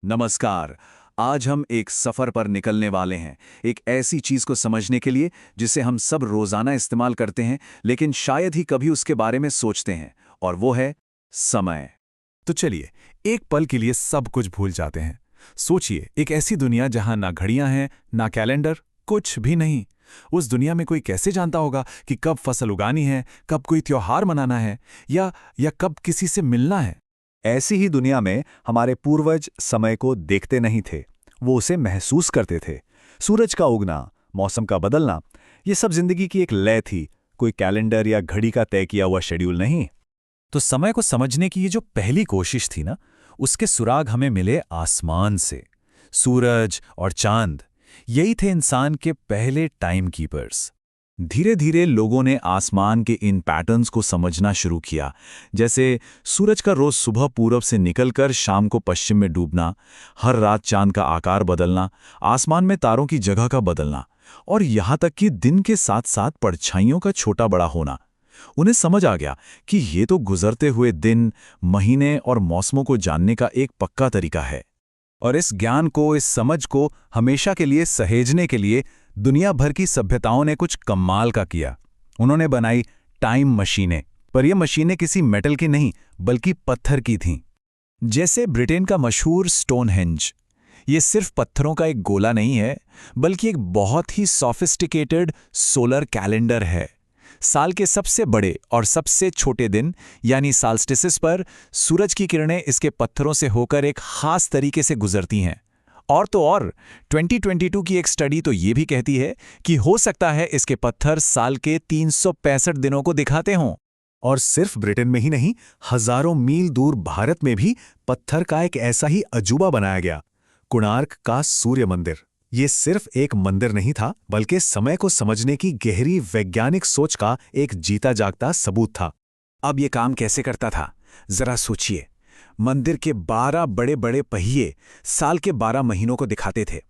नमस्कार। आज हम एक सफर पर निकलने वाले हैं, एक ऐसी चीज को समझने के लिए जिसे हम सब रोजाना इस्तेमाल करते हैं, लेकिन शायद ही कभी उसके बारे में सोचते हैं, और वो है समय। तो चलिए, एक पल के लिए सब कुछ भूल जाते हैं। सोचिए, एक ऐसी दुनिया जहां ना घड़ियां हैं, ना कैलेंडर, कुछ भी नहीं। उस दुनिया में कोई कैसे जानता होगा कि कब फसल उगानी है, कब कोई त्योहार मनाना है, या कब किसी से मिलना है। ऐसी ही दुनिया में हमारे पूर्वज समय को देखते नहीं थे, वो उसे महसूस करते थे। सूरज का उगना, मौसम का बदलना, ये सब जिंदगी की एक लय थी, कोई कैलेंडर या घड़ी का तय किया हुआ शेड्यूल नहीं। तो समय को समझने की ये जो पहली कोशिश थी ना, उसके सुराग हमें मिले आसमान से। सूरज और चांद, यही थे इंसान के पहले टाइम कीपर्स। धीरे धीरे लोगों ने आसमान के इन पैटर्न्स को समझना शुरू किया, जैसे सूरज का रोज सुबह पूरब से निकलकर शाम को पश्चिम में डूबना, हर रात चांद का आकार बदलना, आसमान में तारों की जगह का बदलना, और यहाँ तक कि दिन के साथ साथ परछाइयों का छोटा बड़ा होना। उन्हें समझ आ गया कि ये तो गुजरते हुए दिन, महीने और मौसमों को जानने का एक पक्का तरीका है। और इस ज्ञान को, इस समझ को हमेशा के लिए सहेजने के लिए दुनिया भर की सभ्यताओं ने कुछ कमाल का किया। उन्होंने बनाई टाइम मशीनें, पर ये मशीनें किसी मेटल की नहीं बल्कि पत्थर की थीं। जैसे ब्रिटेन का मशहूर स्टोनहेंज। ये सिर्फ पत्थरों का एक गोला नहीं है, बल्कि एक बहुत ही सॉफिस्टिकेटेड सोलर कैलेंडर है। साल के सबसे बड़े और सबसे छोटे दिन यानी साल्स्टिसिस पर सूरज की किरणें इसके पत्थरों से होकर एक खास तरीके से गुजरती हैं। और तो और 2022 की एक स्टडी तो ये भी कहती है कि हो सकता है इसके पत्थर साल के 365 दिनों को दिखाते हों। और सिर्फ ब्रिटेन में ही नहीं, हजारों मील दूर भारत में भी पत्थर का एक ऐसा ही अजूबा बनाया गया, कोणार्क का सूर्य मंदिर। ये सिर्फ एक मंदिर नहीं था, बल्कि समय को समझने की गहरी वैज्ञानिक सोच का एक जीता जागता सबूत था। अब ये काम कैसे करता था, जरा सोचिए। मंदिर के 12 बड़े बड़े पहिए साल के 12 महीनों को दिखाते थे।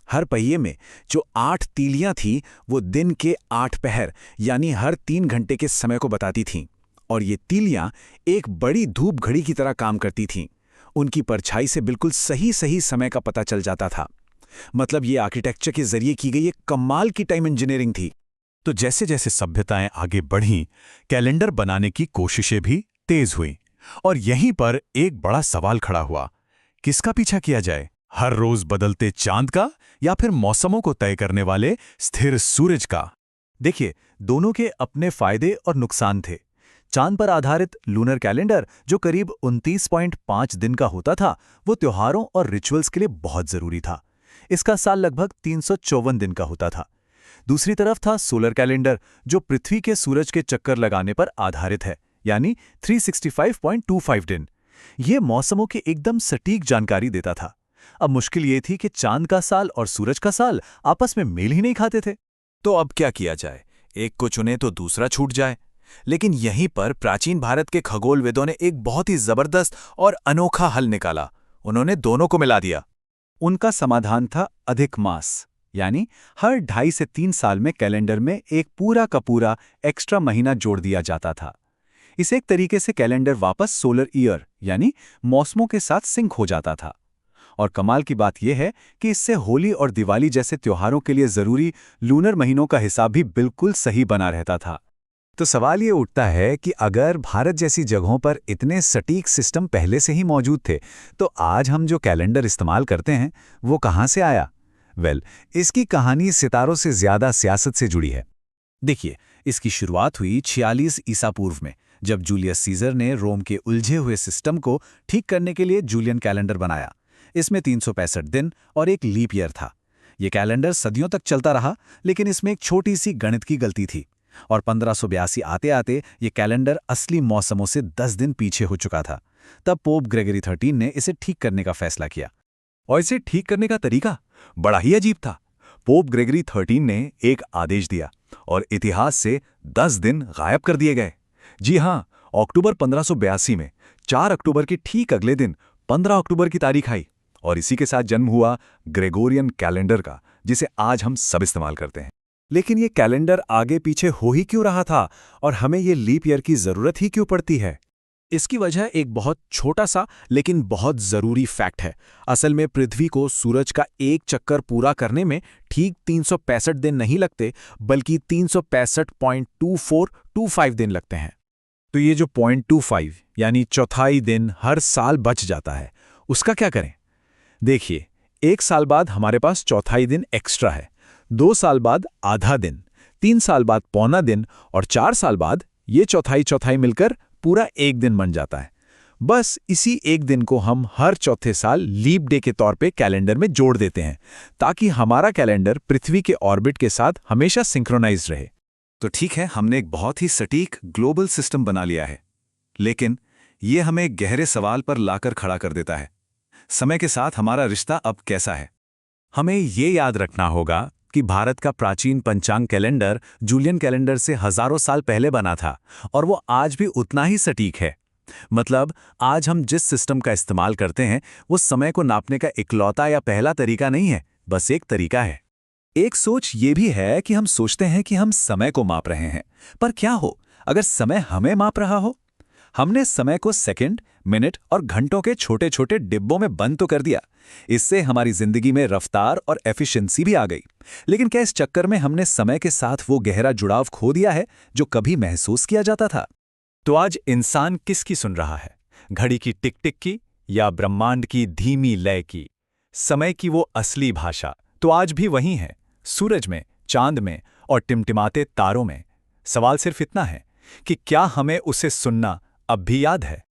हर पहिए में जो 8 तीलियां थीं, वो दिन के 8 पहर यानी हर 3 घंटे के समय को बताती थीं। और ये तीलियां एक बड़ी धूप घड़ी की तरह काम करती थीं। उनकी परछाई से बिल्कुल सही सही समय का पता चल जाता था। मतलब ये आर्किटेक्चर के जरिए की गई एक कमाल की टाइम इंजीनियरिंग थी। तो जैसे जैसे सभ्यताएं आगे बढ़ीं, कैलेंडर बनाने की कोशिशें भी तेज हुईं। और यहीं पर एक बड़ा सवाल खड़ा हुआ, किसका पीछा किया जाए? हर रोज बदलते चांद का, या फिर मौसमों को तय करने वाले स्थिर सूरज का? देखिए, दोनों के अपने फायदे और नुकसान थे। चांद पर आधारित लूनर कैलेंडर, जो करीब 29.5 दिन का होता था, वो त्योहारों और रिचुअल्स के लिए बहुत जरूरी था। इसका साल लगभग 354 दिन का होता था। दूसरी तरफ था सोलर कैलेंडर, जो पृथ्वी के सूरज के चक्कर लगाने पर आधारित है, यानी 365.25 दिन। ये मौसमों की एकदम सटीक जानकारी देता था। अब मुश्किल ये थी कि चांद का साल और सूरज का साल आपस में मेल ही नहीं खाते थे। तो अब क्या किया जाए? एक को चुने तो दूसरा छूट जाए। लेकिन यहीं पर प्राचीन भारत के खगोलविदों ने एक बहुत ही जबरदस्त और अनोखा हल निकाला। उन्होंने दोनों को मिला दिया। उनका समाधान था अधिक मास, यानी हर 2.5 से 3 साल में कैलेंडर में एक पूरा का पूरा एक्स्ट्रा महीना जोड़ दिया जाता था। इस एक तरीके से कैलेंडर वापस सोलर ईयर यानी मौसमों के साथ सिंक हो जाता था। और कमाल की बात यह है कि इससे होली और दिवाली जैसे त्योहारों के लिए जरूरी लूनर महीनों का हिसाब भी बिल्कुल सही बना रहता था। तो सवाल ये उठता है कि अगर भारत जैसी जगहों पर इतने सटीक सिस्टम पहले से ही मौजूद थे, तो आज हम जो कैलेंडर इस्तेमाल करते हैं वो कहाँ से आया? इसकी कहानी सितारों से ज्यादा सियासत से जुड़ी है। देखिए, इसकी शुरुआत हुई 46 ईसा पूर्व में, जब जूलियस सीजर ने रोम के उलझे हुए सिस्टम को ठीक करने के लिए जूलियन कैलेंडर बनाया। इसमें 365 दिन और एक लीप ईयर था। ये कैलेंडर सदियों तक चलता रहा, लेकिन इसमें एक छोटी सी गणित की गलती थी। और 1582 आते आते ये कैलेंडर असली मौसमों से 10 दिन पीछे हो चुका था। तब पोप ग्रेगरी 13 ने इसे ठीक करने का फैसला किया। और इसे ठीक करने का तरीका बड़ा ही अजीब था। पोप ग्रेगरी 13 ने एक आदेश दिया और इतिहास से 10 दिन गायब कर दिए गए। जी हां, अक्टूबर 1582 में 4 अक्टूबर के ठीक अगले दिन 15 अक्टूबर की तारीख आई, और इसी के साथ जन्म हुआ ग्रेगोरियन कैलेंडर का, जिसे आज हम सब इस्तेमाल करते हैं। लेकिन ये कैलेंडर आगे पीछे हो ही क्यों रहा था, और हमें ये लीप ईयर की जरूरत ही क्यों पड़ती है? इसकी वजह एक बहुत छोटा सा लेकिन बहुत जरूरी फैक्ट है। असल में पृथ्वी को सूरज का एक चक्कर पूरा करने में ठीक 365 दिन नहीं लगते, बल्कि 365.2425 दिन लगते हैं। तो ये जो 0.25 यानी चौथाई दिन हर साल बच जाता है, उसका क्या करें? देखिए, 1 साल बाद हमारे पास चौथाई दिन एक्स्ट्रा है, 2 साल बाद आधा दिन, 3 साल बाद पौना दिन और 4 साल बाद ये चौथाई मिलकर पूरा 1 दिन बन जाता है। बस इसी 1 दिन को हम हर चौथे साल लीप डे के तौर पे कैलेंडर में जोड़ देते हैं, ताकि हमारा कैलेंडर पृथ्वी के ऑर्बिट के साथ हमेशा सिंक्रोनाइज्ड रहे। तो ठीक है, हमने एक बहुत ही सटीक ग्लोबल सिस्टम बना लिया है, लेकिन ये हमें एक गहरे सवाल पर लाकर खड़ा कर देता है। समय के साथ हमारा रिश्ता अब कैसा है? हमें ये याद रखना होगा कि भारत का प्राचीन पंचांग कैलेंडर जूलियन कैलेंडर से हजारों साल पहले बना था, और वो आज भी उतना ही सटीक है। मतलब आज हम जिस सिस्टम का इस्तेमाल करते हैं वो समय को नापने का इकलौता या पहला तरीका नहीं है, बस एक तरीका है। एक सोच ये भी है कि हम सोचते हैं कि हम समय को माप रहे हैं, पर क्या हो अगर समय हमें माप रहा हो? हमने समय को सेकंड, मिनट और घंटों के छोटे छोटे डिब्बों में बंद तो कर दिया। इससे हमारी जिंदगी में रफ्तार और एफिशिएंसी भी आ गई। लेकिन क्या इस चक्कर में हमने समय के साथ वो गहरा जुड़ाव खो दिया है जो कभी महसूस किया जाता था? तो आज इंसान किसकी सुन रहा है? घड़ी की टिक टिक की या ब्रह्मांड की धीमी लय की? समय की वो असली भाषा तो आज भी वही है, सूरज में, चांद में और टिमटिमाते तारों में। सवाल सिर्फ इतना है कि क्या हमें उसे सुनना अब भी याद है?